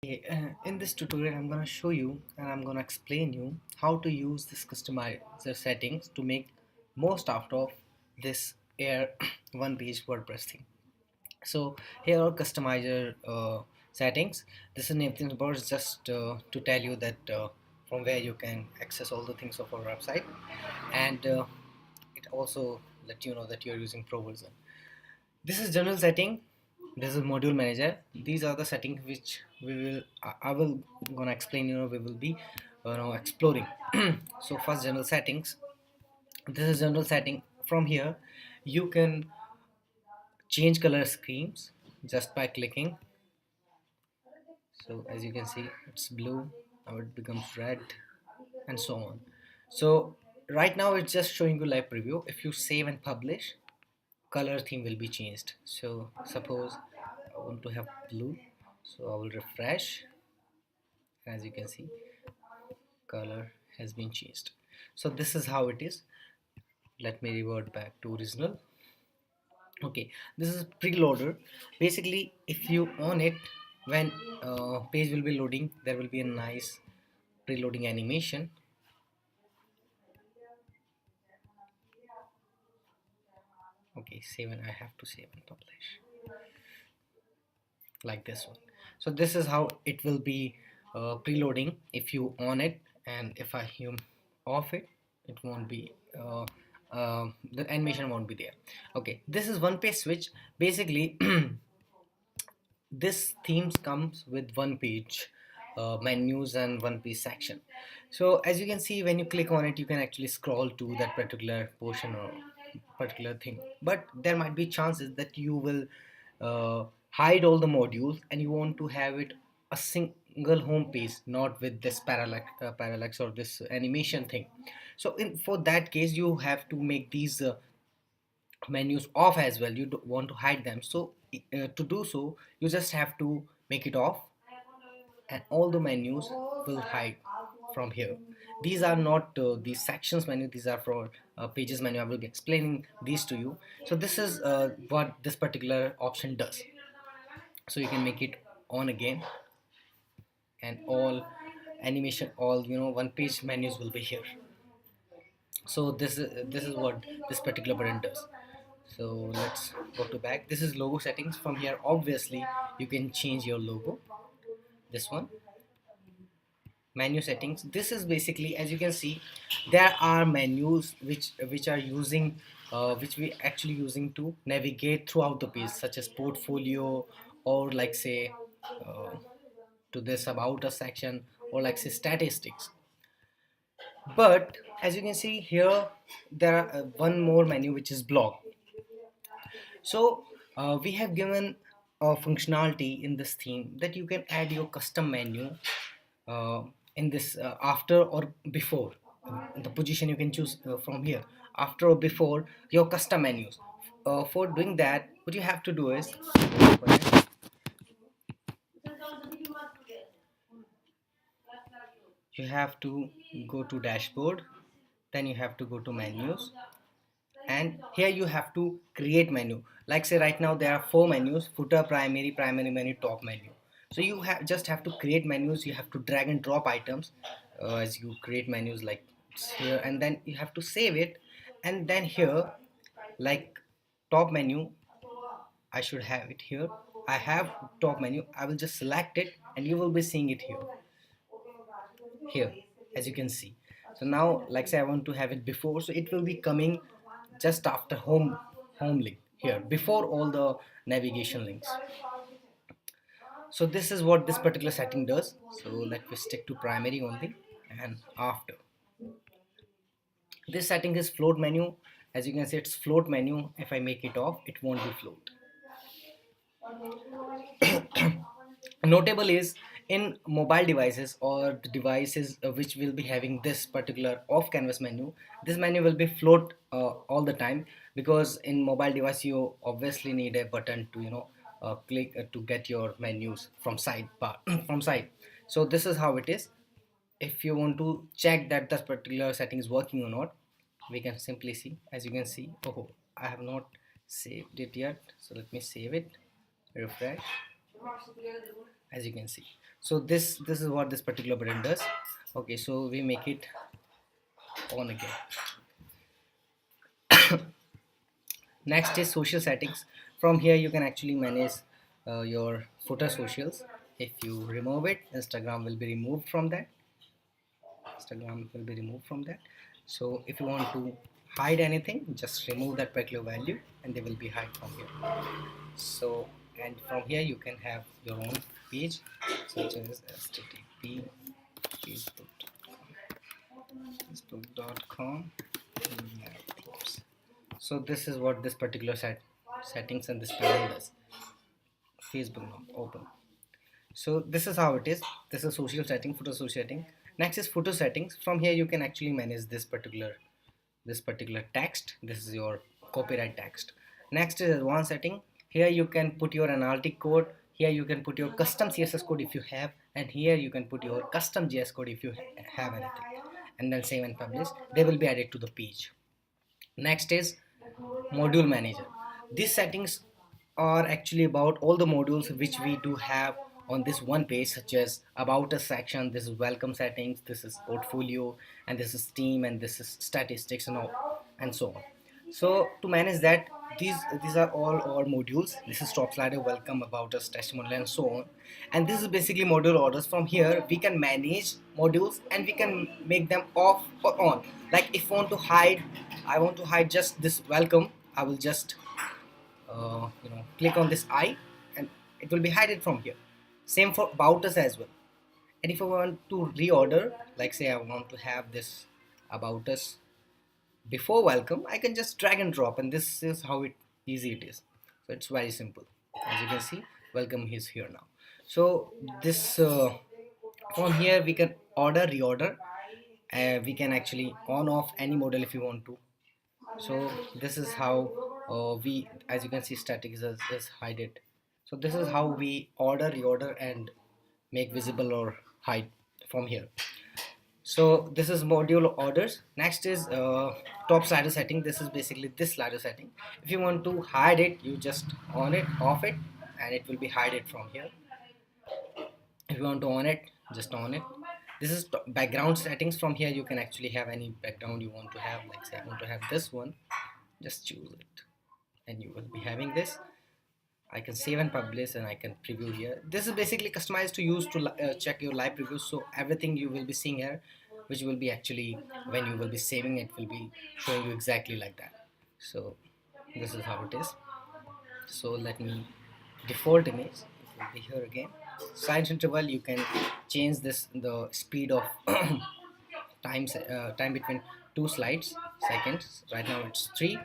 In this tutorial, I'm going to show you and I'm going to explain you how to use this customizer settings to make most out of this Air one page WordPress thing. So here are customizer settings. This is nothing but just to tell you that from where you can access all the things of our website, and it also let you know that you're using Pro version. This is general setting. This is module manager. These are the settings which I will gonna explain. We will be exploring. So first, general settings. This is general setting. From here you can change color schemes just by clicking. So as you can see, it's blue, now it becomes red, and so on. So right now it's just showing you live preview. If you save and publish, color theme will be changed. So suppose I want to have blue, so I will refresh. As you can see, color has been changed. So this is how it is. Let me revert back to original. Okay, this is preloader. Basically, if you on it, when page will be loading, there will be a nice preloading animation. Okay, save, and I have to save and publish like this one. So this is how it will be preloading if you on it, and if I off it, it won't be the animation won't be there. Okay, this is one page switch. Basically this themes comes with one page menus and one page section. So as you can see, when you click on it, you can actually scroll to that particular portion or particular thing, but there might be chances that you will hide all the modules and you want to have it a single home page, not with this parallax or this animation thing. So for that case, you have to make these menus off as well. You don't want to hide them, so to do so you just have to make it off, and all the menus will hide from here. These are not these sections menu, these are for pages menu. I will be explaining these to you. So this is what this particular option does. So you can make it on again, and all animation, all one page menus will be here. So this is what this particular button does. So let's go to back. This is logo settings. From here, obviously, you can change your logo. This one, menu settings. This is basically, as you can see, there are menus which are using which we actually using to navigate throughout the page, such as portfolio, or like say to this about us section, or like say statistics. But as you can see here, there are one more menu which is blog. So we have given a functionality in this theme that you can add your custom menu uh, in this after or before. The position you can choose from here, after or before your custom menus. For doing that, what you have to do is you have to go to dashboard, then you have to go to menus, and here you have to create menu. Like say right now there are four menus: footer, primary menu, top menu. So you just have to create menus. You have to drag and drop items as you create menus, like here, and then you have to save it. And then here, like top menu, I should have it here. I have top menu. I will just select it and you will be seeing it here, as you can see. So now, like say I want to have it before, so it will be coming just after home link here, before all the navigation links. So this is what this particular setting does. So let me stick to primary only. And after, this setting is float menu. As you can see, it's float menu. If I make it off, it won't be float. Notable is, in mobile devices or the devices which will be having this particular off canvas menu, this menu will be float all the time, because in mobile device you obviously need a button to click to get your menus from sidebar from side. So this is how it is. If you want to check that this particular setting is working or not, we can simply see. As you can see, oh, I have not saved it yet, so let me save it, refresh. As you can see, So this is what this particular button does. Okay, so we make it on again. Next is social settings. From here you can actually manage your footer socials. If you remove it, Instagram will be removed from that. So if you want to hide anything, just remove that particular value and they will be hide from here. So, and from here you can have your own page such as http facebook.com. So this is what this particular settings and this panel does. Facebook now open. So this is how it is. This is social setting, photo social setting. Next is photo settings. From here you can actually manage this particular text. This is your copyright text. Next is advanced setting. Here you can put your analytic code. Here you can put your custom CSS code if you have, and here you can put your custom JS code if you have anything, and then save and publish. They will be added to the page. Next is module manager. These settings are actually about all the modules which we do have on this one page, such as about us section. This is welcome settings, this is portfolio, and this is team, and this is statistics, and all and so on. So to manage that, these are all our modules. This is top slider, welcome, about us, testimonial, and so on. And this is basically module orders. From here we can manage modules and we can make them off or on. Like if I want to hide just this welcome, I will just click on this I, and it will be hidden from here. Same for about us as well. And if I want to reorder, like say I want to have this about us before welcome, I can just drag and drop, and this is how easy it is. So it's very simple. As you can see, welcome is here now. So this from here we can order, reorder. We can actually on off any model if you want to. So this is how we, as you can see, static is hide it. So this is how we order, reorder, and make visible or hide from here. So this is module orders. Next is top slider setting. This is basically this slider setting. If you want to hide it, you just on it, off it, and it will be hide it from here. If you want to on it, just on it. This is background settings. From here you can actually have any background you want to have. Like say I want to have this one, just choose it, and you will be having this. I can save and publish, and I can preview here. This is basically customized to use to check your live previews. So everything you will be seeing here, which will be actually when you will be saving, it will be showing you exactly like that. So this is how it is. So let me default image, it will be here again. Size interval, you can change this, the speed of time between two slides seconds. Right now it's 3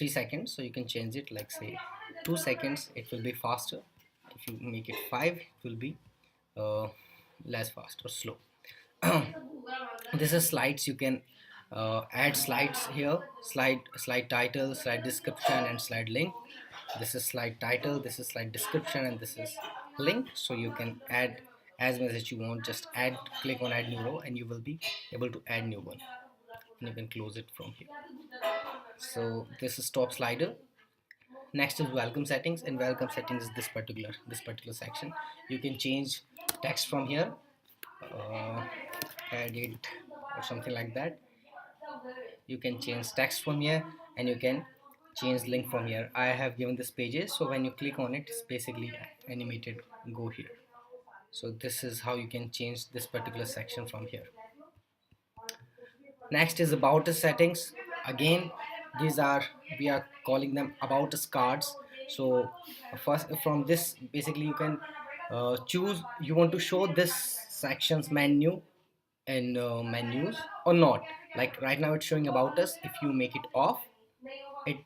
seconds, so you can change it, like say 2 seconds, it will be faster. If you make it 5, it will be less fast or slow. This is slides. You can add slides here, slide title, slide description, and slide link. This is slide title, this is slide description, and this is link. So you can add as much as you want. Just add, click on add new row, and you will be able to add new one, and you can close it from here. So this is top slider. Next is welcome settings, and welcome settings is this particular section. You can change text from here, edit or something like that. You can change text from here, and you can change link from here. I have given this pages, so when you click on it, it's basically animated go here. So this is how you can change this particular section from here. Next is about us settings. Again, these are, we are calling them about us cards. So first from this, basically you can choose you want to show this sections menu in menus or not. Like right now it's showing about us. If you make it off,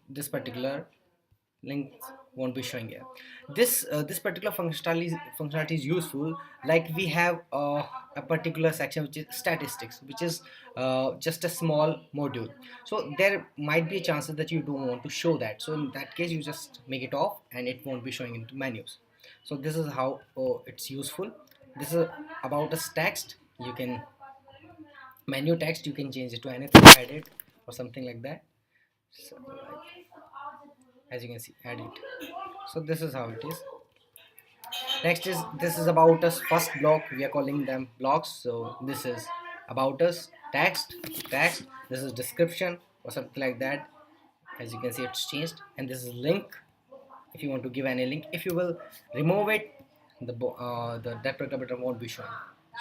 this particular link won't be showing here. This particular functionality is useful. Like we have a particular section which is statistics, which is just a small module. So there might be chances that you don't want to show that. So in that case, you just make it off, and it won't be showing into menus. So this is how it's useful. This is about a text. You can menu text. You can change it to anything, edit or something like that. So, like, as you can see, edit. So this is how it is. Next is, this is about us first block, we are calling them blocks. So this is about us, text, this is description or something like that. As you can see, it's changed. And this is link, if you want to give any link. If you will remove it, the that particular button won't be shown,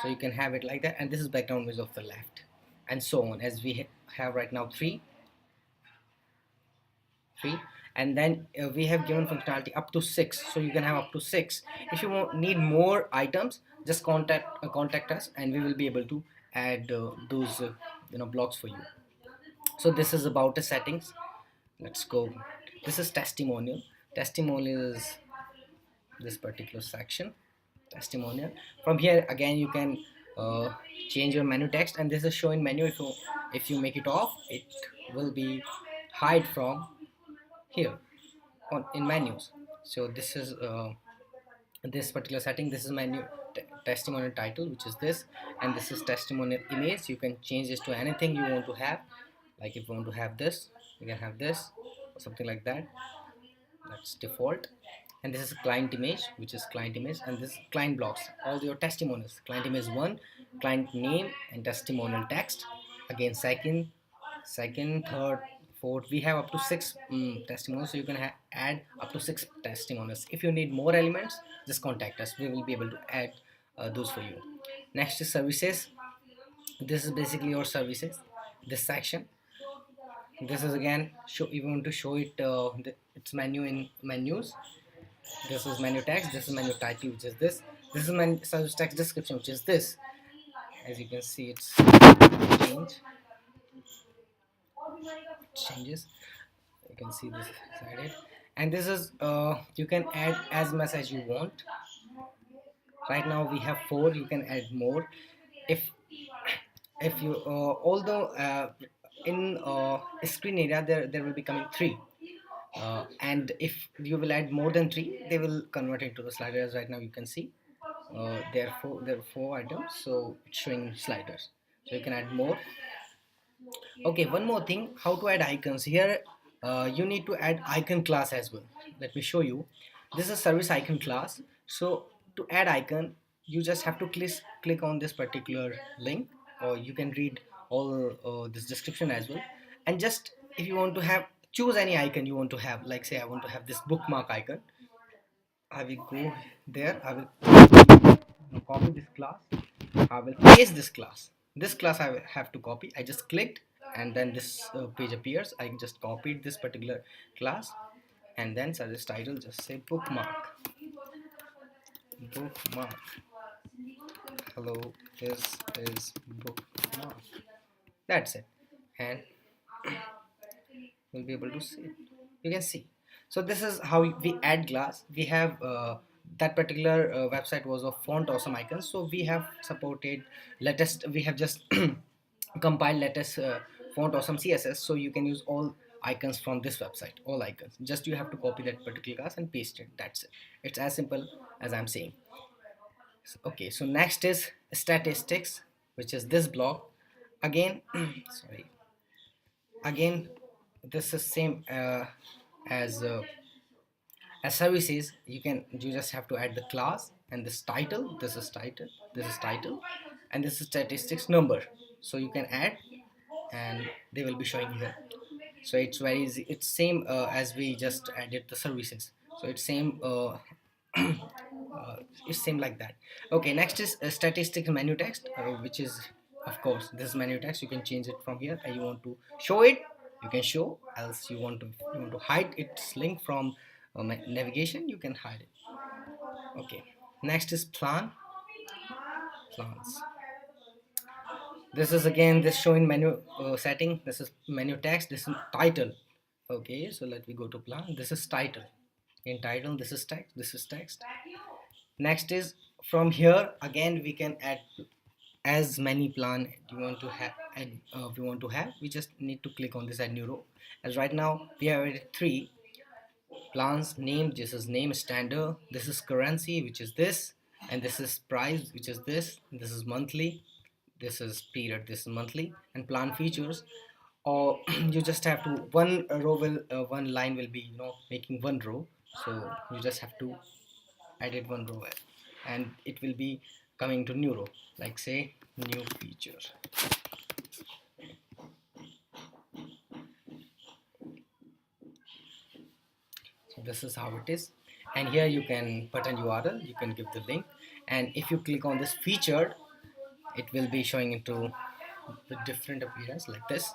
so you can have it like that. And this is background image of the left, and so on, as we have right now three. And then we have given functionality up to 6, so you can have up to 6. If you need more items, just contact us, and we will be able to add those blocks for you. So this is about the settings. Let's go. This is testimonial is this particular section, testimonial. From here again you can uh, change your menu text, and this is showing menu. If you make it off, it will be hide from here on in menus. So this is this particular setting. This is menu testimonial title, which is this, and this is testimonial image. You can change this to anything you want to have. Like if you want to have this, you can have this or something like that. That's default. And this is client image, which is client image. And this is client blocks, all your testimonials. Client image 1, client name and testimonial text. Again, second, third, fourth, we have up to 6 testimonials, so you can add up to 6 testimonials. If you need more elements, just contact us, we will be able to add those for you. Next is services. This is basically your services, this section. This is again, you want to show it its menu in menus. This is menu text, this is menu title, which is this is menu service text description, which is this. As you can see, it's changes. You can see this is added. And this is you can add as much as you want. Right now we have 4, you can add more. If you although in screen area there will be coming 3, and if you will add more than 3, they will convert into the sliders. Right now you can see there are 4 items, so it's showing sliders, so you can add more. Okay, one more thing, how to add icons here. You need to add icon class as well. Let me show you. This is service icon class. So to add icon, you just have to click on this particular link, or you can read all this description as well. And just, if you want to have, choose any icon you want to have. Like say I want to have this bookmark icon. I will go there, I will copy this class, I will paste this class. This class I will have to copy. I just clicked, and then this page appears. I just copied this particular class, and then suggest title, just say bookmark. Hello, this is bookmark. That's it, and you'll be able to see. You can see. So this is how we add class. We have that particular website was of font awesome icons, so we have supported latest. We have just compiled latest font awesome css, so you can use all icons from this website, all icons. Just you have to copy that particular class and paste it. That's it. It's as simple as I'm saying. Okay, so next is statistics, which is this block. Again sorry, again this is same as services. You just have to add the class and this title. This is title, and this is statistics number. So you can add, and they will be showing here. So it's very easy. It's same as we just added the services, so it's same it's same like that. Okay, next is statistics menu text, which is, of course, this menu text. You can change it from here, and you want to show it, you can show. Else you want to hide its link from navigation, you can hide it. Okay, next is plans. This is again this showing menu setting. This is menu text, this is title. Okay, so let me go to plan. This is title. In title, this is text. Next is, from here again we can add as many plan you want to have. We just need to click on this add new row. As right now we have added 3 plans. Name, this is name standard. This is currency, which is this, and this is price, which is this. This is monthly, this is period, this is monthly. And plan features, or you just have to, one line will be making one row, so you just have to added one row, and it will be coming to new row, like say new feature. So this is how it is, and here you can put an URL, you can give the link, and if you click on this featured, it will be showing into the different appearance like this.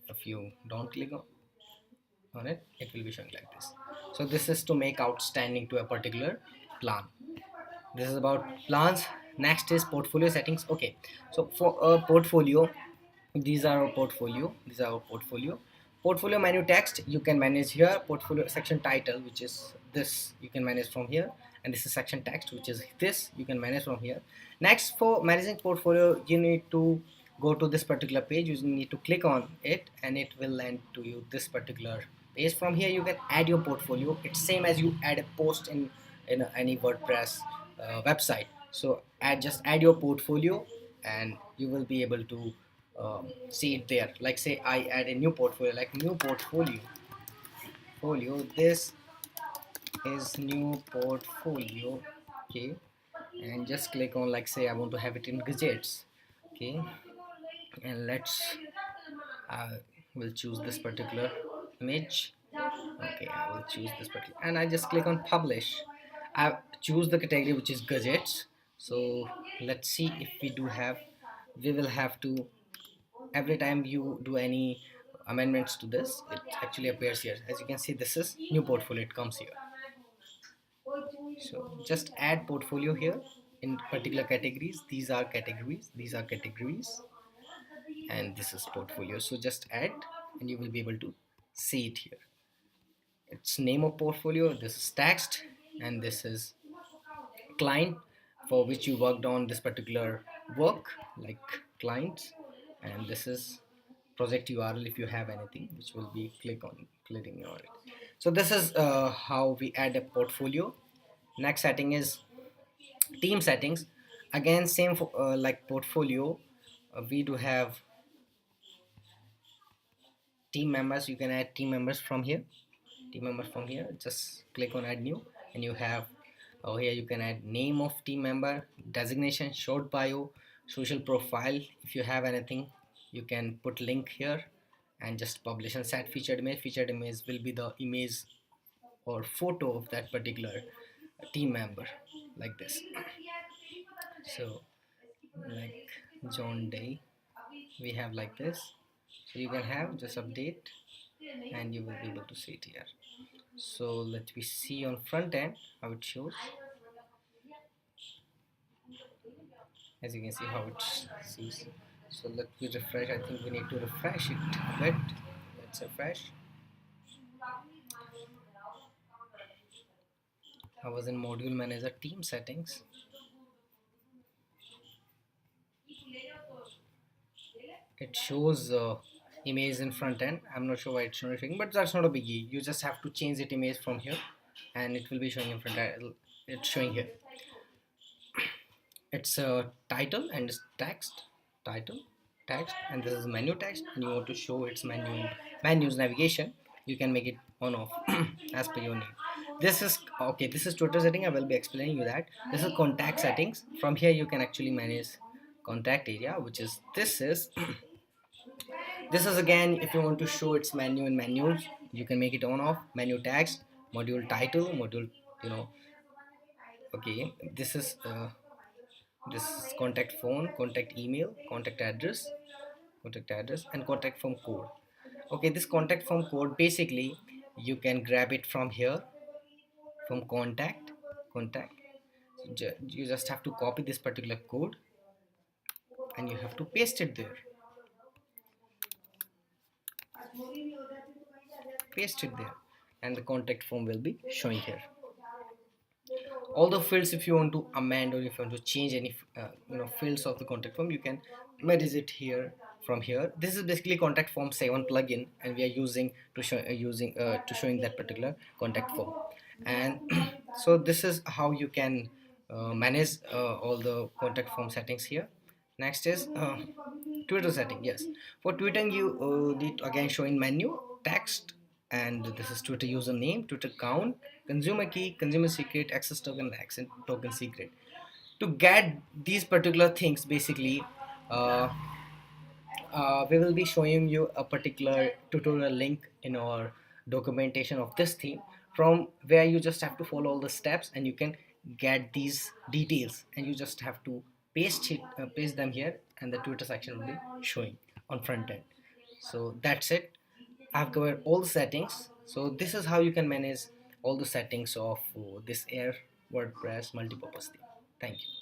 If you don't click on it, it will be showing like this. So this is to make outstanding to a particular plan. This is about plans. Next is portfolio settings. Okay, so for a portfolio, these are our portfolio, portfolio menu text you can manage here. Portfolio section title, which is this, you can manage from here, and this is section text, which is this, you can manage from here. Next, for managing portfolio, you need to go to this particular page, you need to click on it, and it will land to you this particular page. From here you can add your portfolio. It's same as you add a post in any WordPress website. So add your portfolio, and you will be able to see it there. Like say I add a new portfolio, like new portfolio, this is new portfolio. Okay, and just click on, like say I want to have it in gadgets. Okay, and let's I will choose this particular image. Okay, I will choose this particular, and I just click on publish. I choose the category, which is gadgets. So let's see if we do have, we will have to, every time you do any amendments to this, it actually appears here. As you can see, this is new portfolio, it comes here. So just add portfolio here in particular categories. These are categories, and this is portfolio. So just add, and you will be able to see it here. It's name of portfolio, this is text, and this is client for which you worked on this particular work, like clients, and this is project URL if you have anything, which will be clicking on it. So this is how we add a portfolio. Next setting is team settings. Again, same for, like portfolio, we do have team members. You can add team members from here, just click on add new, and you have, oh, here you can add name of team member, designation, short bio, social profile. If you have anything, you can put link here and just publish, and set featured image. Featured image will be the image or photo of that particular team member, like this. So like John Day, we have like this. So you can have just update, and you will be able to see it here. So let me see on front end how it shows. As you can see how it sees. So let me refresh. I think we need to refresh it a bit. Let's refresh. I was in module manager team settings. It shows image in front end. I'm not sure why it's not showing, but that's not a biggie. You just have to change it image from here, and it will be showing in front end. It's showing here. It's a title and it's text, title, text, and this is menu text, and you want to show its menus navigation, you can make it on off as per your need. This is okay, this is Twitter setting. I will be explaining you that. This is contact settings. From here you can actually manage contact area, which is this is this is again, if you want to show its menu in menus, you can make it on off. Menu text, module title, module, you know. Okay, this is contact phone, contact email, contact address, and contact form code. Okay, this contact form code, basically you can grab it from here, from contact. You just have to copy this particular code, and you have to paste it there. Paste it there, and the contact form will be showing here. All the fields, if you want to amend or if you want to change any fields of the contact form, you can manage it here from here. This is basically contact form 7 plugin, and we are using to show to showing that particular contact form. And so this is how you can manage all the contact form settings here. Next is Twitter setting. Yes, for tweeting you need to again show in menu text and this is Twitter username, Twitter count, consumer key, consumer secret, access token, access token secret. To get these particular things, basically, uh, we will be showing you a particular tutorial link in our documentation of this theme, from where you just have to follow all the steps and you can get these details, and you just have to paste them here, and the Twitter section will be showing on front end. So that's it. I've covered all the settings. So this is how you can manage all the settings of this Air WordPress multipurpose theme. Thank you.